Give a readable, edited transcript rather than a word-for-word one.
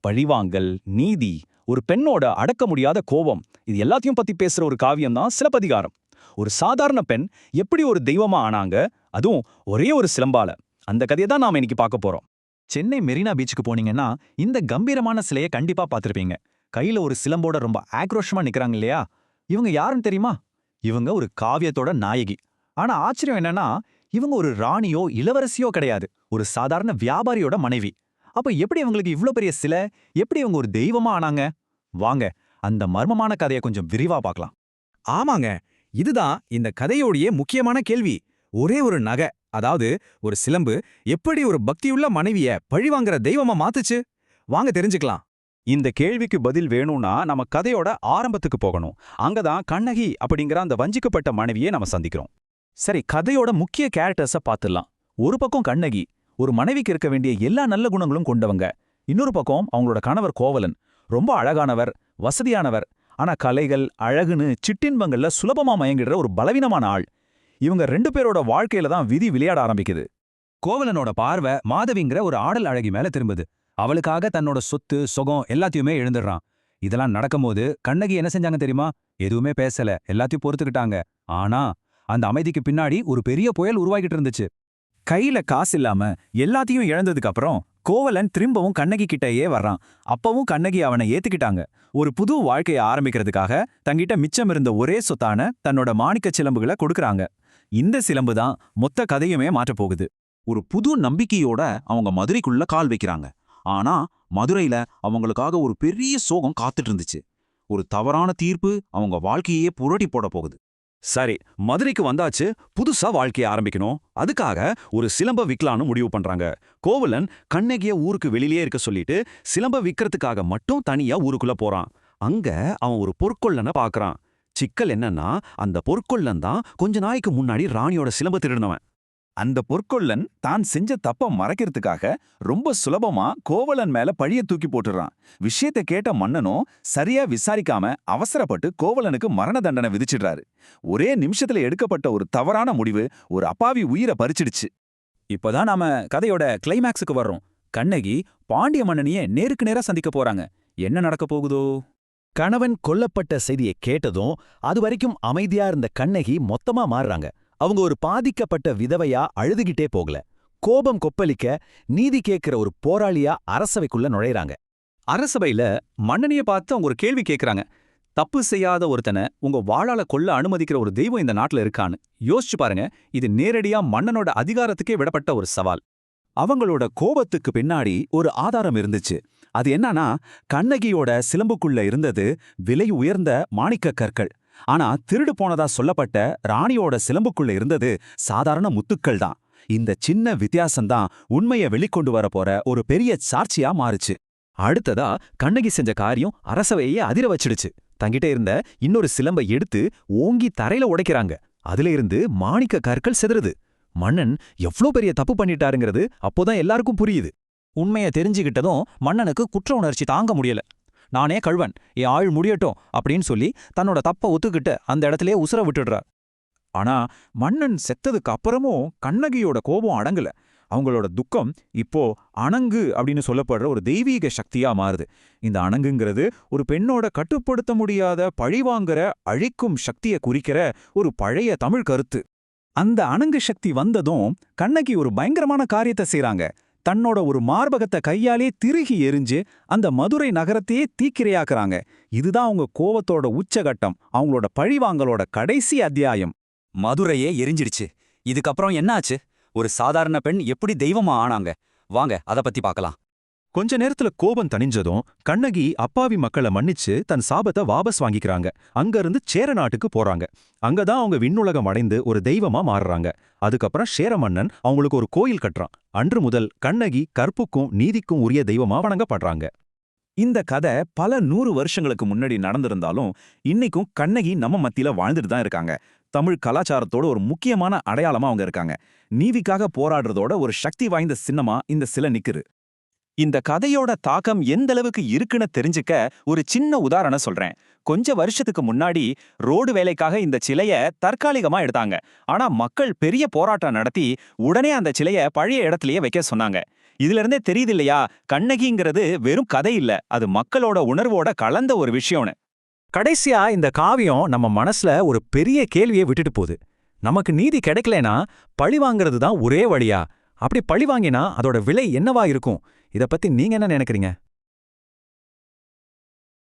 பழிவாங்கல், நீதி, ஒரு பெண்ணோட அடக்க முடியாத கோபம், இது எல்லாத்தையும் பத்தி பேசுற ஒரு காவியம் தான் சிலப்பதிகாரம். ஒரு சாதாரண பெண் எப்படி ஒரு தெய்வமா ஆனாங்க, அதுவும் ஒரே ஒரு சிலம்பால. அந்த கதையை தான் நாம இன்னைக்கு பார்க்க போறோம். சென்னை மெரினா பீச்சுக்கு போனீங்கன்னா இந்த கம்பீரமான சிலையை கண்டிப்பா பார்த்திருப்பீங்க. கையில ஒரு சிலம்போட ரொம்ப ஆக்ரோஷமா நிக்கிறாங்க இல்லையா? இவங்க யாருன்னு தெரியுமா? இவங்க ஒரு காவியத்தோட நாயகி. ஆனா ஆச்சரியம் என்னன்னா, இவங்க ஒரு ராணியோ இளவரசியோ கிடையாது. ஒரு சாதாரண வியாபாரியோட மனைவி. அப்ப எப்படி இவங்களுக்கு இவ்ளோ பெரிய சிலை? எப்படி இவங்க ஒரு தெய்வமா ஆனாங்க? வாங்க, அந்த மர்மமான கதையை கொஞ்சம் விரிவா பார்க்கலாம். ஆமாங்க, இதுதான் இந்த கதையோடைய முக்கியமான கேள்வி. ஒரே ஒரு நகை, அதாவது ஒரு சிலம்பு, எப்படி ஒரு பக்தியுள்ள மனைவிய பழிவாங்கிற தெய்வமா மாத்துச்சு? வாங்க தெரிஞ்சுக்கலாம். இந்த கேள்விக்கு பதில் வேணும்னா நம்ம கதையோட ஆரம்பத்துக்கு போகணும். அங்கதான் கண்ணகி அப்படிங்கிற அந்த வஞ்சிக்கப்பட்ட மனைவியை நம்ம சந்திக்கிறோம். சரி, கதையோட முக்கிய கேரக்டர்ஸ பார்த்துடலாம். ஒரு பக்கம் கண்ணகி, ஒரு மனைவிக்கு இருக்க வேண்டிய எல்லா நல்ல குணங்களும் கொண்டவங்க. இன்னொரு பக்கம் அவங்களோட கணவர் கோவலன், ரொம்ப அழகானவர், வசதியானவர், ஆனா கலைகள், அழகுன்னு சிற்றின்பங்கள்ல சுலபமா மயங்கிடுற ஒரு பலவீனமான ஆள். இவங்க 2 பேரோட வாழ்க்கையில தான் விதி விளையாட ஆரம்பிக்குது. கோவலனோட பார்வை மாதவிங்கிற ஒரு ஆடல் அழகி மேல திரும்புது. அவளுக்காக தன்னோட சொத்து சொகம் எல்லாத்தையுமே இழந்துடுறான். இதெல்லாம் நடக்கும்போது கண்ணகி என்ன செஞ்சாங்க தெரியுமா? எதுவுமே பேசல, எல்லாத்தையும் பொறுத்துக்கிட்டாங்க. ஆனா அந்த அமைதிக்கு பின்னாடி ஒரு பெரிய புயல் உருவாகிட்டு இருந்துச்சு. கையில காசு இல்லாம எல்லாத்தையும் இழந்ததுக்கு அப்புறம் கோவலன் திரும்பவும் கண்ணகி கிட்டயே வர்றான். அப்பவும் கண்ணகி அவனை ஏத்துக்கிட்டாங்க. ஒரு புது வாழ்க்கையை ஆரம்பிக்கிறதுக்காக தங்கிட்ட மிச்சம் இருந்த ஒரே சொத்தான தன்னோட மாணிக்க சிலம்புகளை கொடுக்கறாங்க. இந்த சிலம்பு தான் மொத்த கதையுமே மாற்றப் போகுது. ஒரு புது நம்பிக்கையோட அவங்க மதுரைக்குள்ள கால் வைக்கிறாங்க. ஆனா மதுரையில அவங்களுக்காக ஒரு பெரிய சோகம் காத்துட்டு இருந்துச்சு. ஒரு தவறான தீர்ப்பு அவங்க வாழ்க்கையே புரட்டி போட போகுது. சரி, மதுரைக்கு வந்தாச்சு, புதுசா வாழ்க்கைய ஆரம்பிக்கணும். அதுக்காக ஒரு சிலம்ப விக்கலான்னு முடிவு பண்றாங்க. கோவலன் கண்ணகிய ஊருக்கு வெளியிலே இருக்க சொல்லிட்டு சிலம்ப விக்கிறதுக்காக மட்டும் தனியா ஊருக்குள்ள போறான். அங்க அவன் ஒரு பொற்கொள்ளனை பாக்குறான். சிக்கல் என்னன்னா, அந்த பொற்கொள்ளன் தான் கொஞ்ச நாளைக்கு முன்னாடி ராணியோட சிலம்ப திருடினவன். அந்த பொற்கொள்ளன் தான் செஞ்ச தப்ப மறைக்கிறதுக்காக ரொம்ப சுலபமா கோவலன் மேல பழிய தூக்கி போட்டுறான். விஷயத்தை கேட்ட மன்னனும் சரியா விசாரிக்காம அவசரப்பட்டு கோவலனுக்கு மரண தண்டனை விதிச்சிடுறாரு. ஒரே நிமிஷத்துல எடுக்கப்பட்ட ஒரு தவறான முடிவு ஒரு அப்பாவி உயிரை பறிச்சிடுச்சு. இப்பதான் நாம கதையோட கிளைமேக்ஸுக்கு வர்றோம். கண்ணகி பாண்டிய மன்னனையே நேருக்கு நேரா சந்திக்க போறாங்க. என்ன நடக்க போகுதோ? கணவன் கொல்லப்பட்ட செய்தியை கேட்டதும் அது வரைக்கும் அமைதியா இருந்த கண்ணகி மொத்தமா மாறுறாங்க. அவங்க ஒரு பாதிக்கப்பட்ட விதவையா அழுதுகிட்டே போகல. கோபம் கொப்பளிக்க நீதி கேட்கிற ஒரு போராளியா அரசவைக்குள்ள நுழையறாங்க. அரசபையில மன்னனைய பார்த்து அவங்க ஒரு கேள்வி கேட்கறாங்க. தப்பு செய்யாத ஒருத்தனை உங்க வாளால கொல்ல அனுமதிக்கிற ஒரு தெய்வம் இந்த நாட்டுல இருக்கான்னு யோசிச்சு பாருங்க. இது நேரடியா மன்னனோட அதிகாரத்துக்கே விடப்பட்ட ஒரு சவால். அவங்களோட கோபத்துக்கு பின்னாடி ஒரு ஆதாரம் இருந்துச்சு. அது என்னன்னா, கண்ணகியோட சிலம்புக்குள்ள இருந்தது விலை உயர்ந்த மாணிக்க கற்கள். ஆனா திருடு போனதா சொல்லப்பட்ட ராணியோட சிலம்புக்குள்ள இருந்தது சாதாரண முத்துக்கள் தான். இந்த சின்ன வித்தியாசம்தான் உண்மையை வெளிக்கொண்டு வர போற ஒரு பெரிய சாட்சியா மாறுச்சு. அடுத்ததா கண்ணகி செஞ்ச காரியம் அரசவையே அதிர வச்சிடுச்சு. தங்கிட்ட இருந்த இன்னொரு சிலம்பை எடுத்து ஓங்கி தரையில உடைக்கிறாங்க. அதுல இருந்து மாணிக்க கற்கள் சிதறுது. மன்னன் எவ்ளோ பெரிய தப்பு பண்ணிட்டாருங்கிறது அப்போதான் எல்லாருக்கும் புரியுது. உண்மையை தெரிஞ்சுக்கிட்டதும் மன்னனுக்கு குற்ற உணர்ச்சி தாங்க முடியல. நானே கழுவன், என் ஆள் முடியட்டும் அப்படின்னு சொல்லி தன்னோட தப்ப ஒத்துக்கிட்டு அந்த இடத்திலே உசுர விட்டுடுறார். ஆனா மன்னன் செத்ததுக்கு அப்புறமும் கண்ணகியோட கோபம் அடங்கல. அவங்களோட துக்கம் இப்போ அணங்கு அப்படின்னு சொல்லப்படுற ஒரு தெய்வீக சக்தியா மாறுது. இந்த அணங்குங்கிறது ஒரு பெண்ணோட கட்டுப்படுத்த முடியாத பழிவாங்கிற அழிக்கும் சக்தியை குறிக்கிற ஒரு பழைய தமிழ் கருத்து. அந்த அணங்கு சக்தி வந்ததும் கண்ணகி ஒரு பயங்கரமான காரியத்தை செய்றாங்க. தன்னோட ஒரு மார்பகத்தை கையாலே திருகி எரிஞ்சு அந்த மதுரை நகரத்தையே தீக்கிரையாக்குறாங்க. இதுதான் அவங்க கோவத்தோட உச்சகட்டம், அவங்களோட பழிவாங்கலோட கடைசி அத்தியாயம். மதுரையே எரிஞ்சிடுச்சு. இதுக்கப்புறம் என்னாச்சு? ஒரு சாதாரண பெண் எப்படி தெய்வமா ஆனாங்க? வாங்க அத பத்தி பார்க்கலாம். கொஞ்ச நேரத்துல கோபம் தணிஞ்சதும் கண்ணகி அப்பாவி மக்களை மன்னிச்சு தன் சாபத்தை வாபஸ் வாங்கிக்கிறாங்க. அங்கிருந்து சேர நாட்டுக்கு போறாங்க. அங்கதான் அவங்க விண்ணுலகம் அடைந்து ஒரு தெய்வமா மாறுறாங்க. அதுக்கப்புறம் சேர மன்னன் அவங்களுக்கு ஒரு கோயில் கட்டுறான். அன்று முதல் கண்ணகி கற்புக்கும் நீதிக்கும் உரிய தெய்வமா வணங்கப்படுறாங்க. இந்த கதை பல 100 வருஷங்களுக்கு முன்னாடி நடந்திருந்தாலும் இன்னைக்கும் கண்ணகி நம்ம மத்தியில வாழ்ந்துட்டு தான் இருக்காங்க. தமிழ் கலாச்சாரத்தோட ஒரு முக்கியமான அடையாளமா அவங்க இருக்காங்க. நீதிக்காக போராடுறதோட ஒரு சக்தி வாய்ந்த சின்னமா இந்த சிலை நிக்குது. இந்த கதையோட தாக்கம் எந்த அளவுக்கு இருக்குன்னு தெரிஞ்சுக்க ஒரு சின்ன உதாரணம் சொல்றேன். கொஞ்ச வருஷத்துக்கு முன்னாடி ரோடு வேலைக்காக இந்த சிலைய தற்காலிகமா எடுத்தாங்க. ஆனா மக்கள் பெரிய போராட்டம் நடத்தி உடனே அந்த சிலைய பழைய இடத்திலேயே வைக்க சொன்னாங்க. இதுல இருந்தே தெரியுது இல்லையா, கண்ணகிங்கிறது வெறும் கதை இல்ல, அது மக்களோட உணர்வோட கலந்த ஒரு விஷயம்னு. கடைசியா இந்த காவியம் நம்ம மனசுல ஒரு பெரிய கேள்வியை விட்டுட்டு போகுது. நமக்கு நீதி கிடைக்கலனா பழி வாங்குறது தான் ஒரே வழியா? அப்படி பழி வாங்கினா அதோட விலை என்னவா இருக்கும்? இத பத்தி நீங்க என்ன நினைக்கிறீங்க?